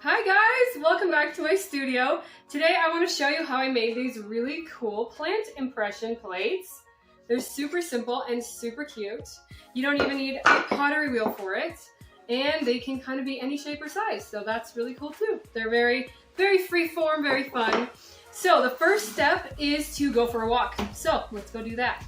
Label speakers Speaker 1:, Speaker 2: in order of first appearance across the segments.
Speaker 1: Hi guys, welcome back to my studio. Today I want to show you how I made these really cool plant impression plates. They're super simple and super cute. You don't even need a pottery wheel for it, and they can kind of be any shape or size, so that's really cool too. They're very free form, very fun. So the first step is to go for a walk. So let's go do that.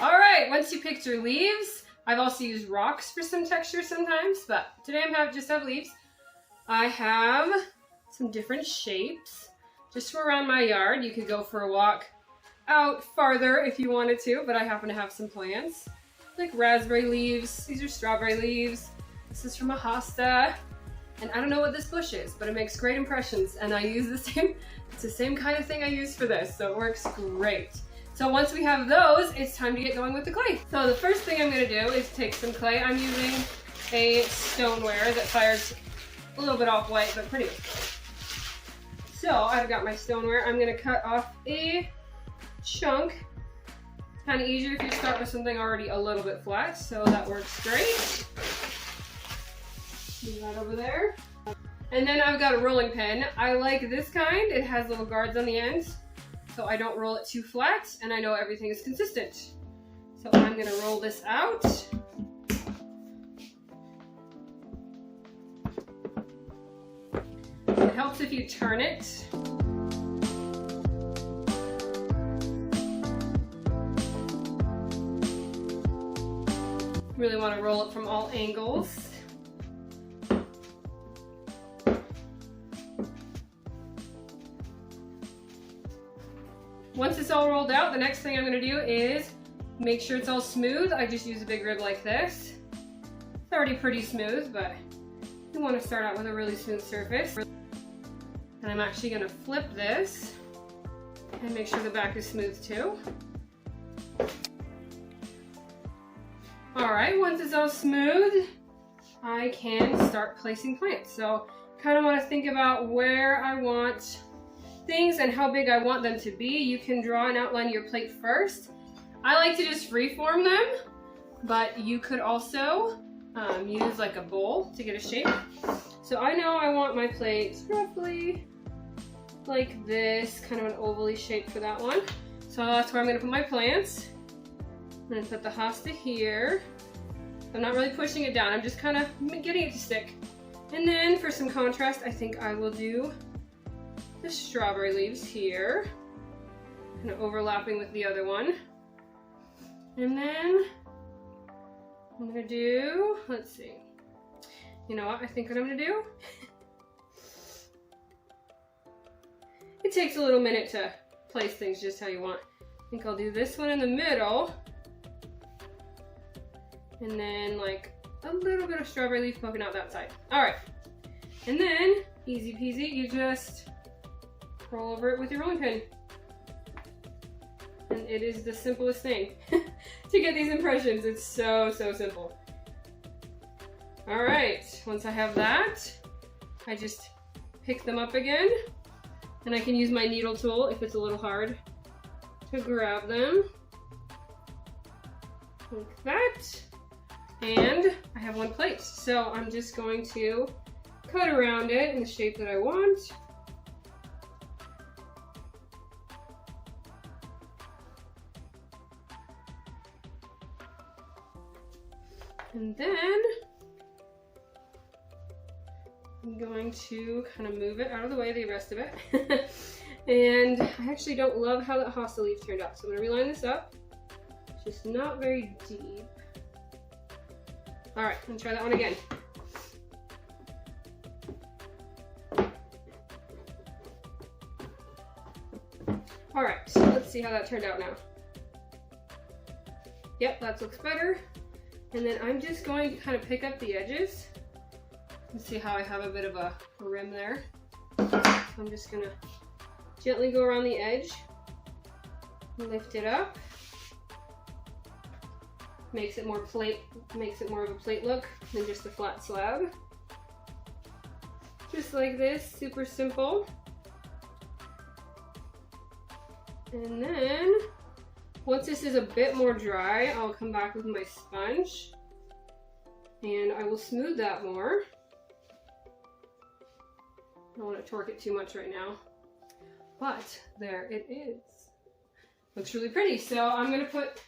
Speaker 1: Alright, once you picked your leaves, I've also used rocks for some texture sometimes, but today I just have leaves. I have some different shapes just for around my yard. You could go for a walk out farther if you wanted to, but I happen to have some plants like raspberry leaves. These are strawberry leaves. This is from a hosta, and I don't know what this bush is, but it makes great impressions, and I use it's the same kind of thing I use for this, so it works great. So once we have those, it's time to get going with the clay. So the first thing I'm going to do is take some clay. I'm using a stoneware that fires a little bit off white, but pretty good. So I've got my stoneware. I'm going to cut off a chunk. It's kind of easier if you start with something already a little bit flat, so that works great. Move that over there. And then I've got a rolling pin. I like this kind. It has little guards on the ends, so I don't roll it too flat, and I know everything is consistent. So I'm gonna roll this out. It helps if you turn it. Really wanna roll it from all angles. Once it's all rolled out, the next thing I'm going to do is make sure it's all smooth. I just use a big rib like this. It's already pretty smooth, but you want to start out with a really smooth surface. And I'm actually going to flip this and make sure the back is smooth too. Alright, once it's all smooth, I can start placing plants. So kind of want to think about where I want things and how big I want them to be. You can draw and outline your plate first. I like to just freeform them, but you could also use like a bowl to get a shape. So I know I want my plate roughly like this, kind of an ovally shape for that one. So that's where I'm going to put my plants. I'm going to put the hosta here. I'm not really pushing it down, I'm just kind of getting it to stick. And then for some contrast, I think I will do the strawberry leaves here, kind of overlapping with the other one. And then I'm gonna do, let's see, you know what I think what I'm gonna do? It takes a little minute to place things just how you want. I think I'll do this one in the middle, and then like a little bit of strawberry leaf poking out that side. All right, and then easy peasy, you just roll over it with your rolling pin. And it is the simplest thing to get these impressions. It's so simple. All right, once I have that, I just pick them up again, and I can use my needle tool if it's a little hard to grab them. Like that. And I have one plate. So I'm just going to cut around it in the shape that I want. And then I'm going to kind of move it out of the way, the rest of it. And I actually don't love how that hosta leaf turned out, so I'm going to reline this up. It's just not very deep. All right, I'm going to try that one again. All right, so let's see how that turned out now. Yep, that looks better. And then I'm just going to kind of pick up the edges. And see how I have a bit of a rim there. So I'm just gonna gently go around the edge, lift it up, makes it more of a plate look than just a flat slab. Just like this, super simple. And then once this is a bit more dry, I'll come back with my sponge and I will smooth that more. I don't want to torque it too much right now, but there it is. Looks really pretty. So I'm gonna put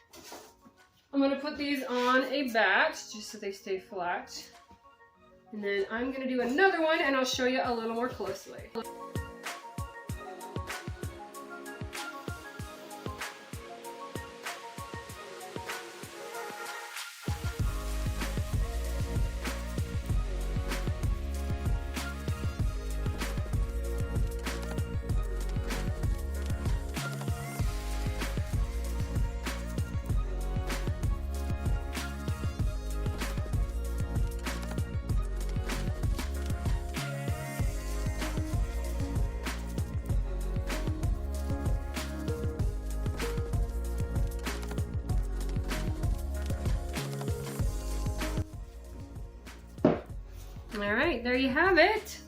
Speaker 1: these on a bat just so they stay flat, and then I'm gonna do another one and I'll show you a little more closely. All right, there you have it.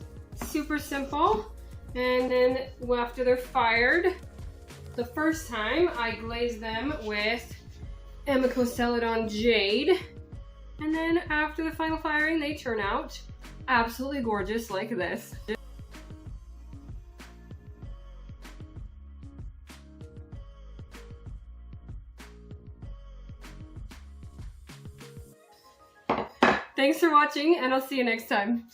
Speaker 1: Super simple. And then after they're fired, the first time I glaze them with Amico Celadon Jade. And then after the final firing, they turn out absolutely gorgeous like this. Thanks for watching, and I'll see you next time.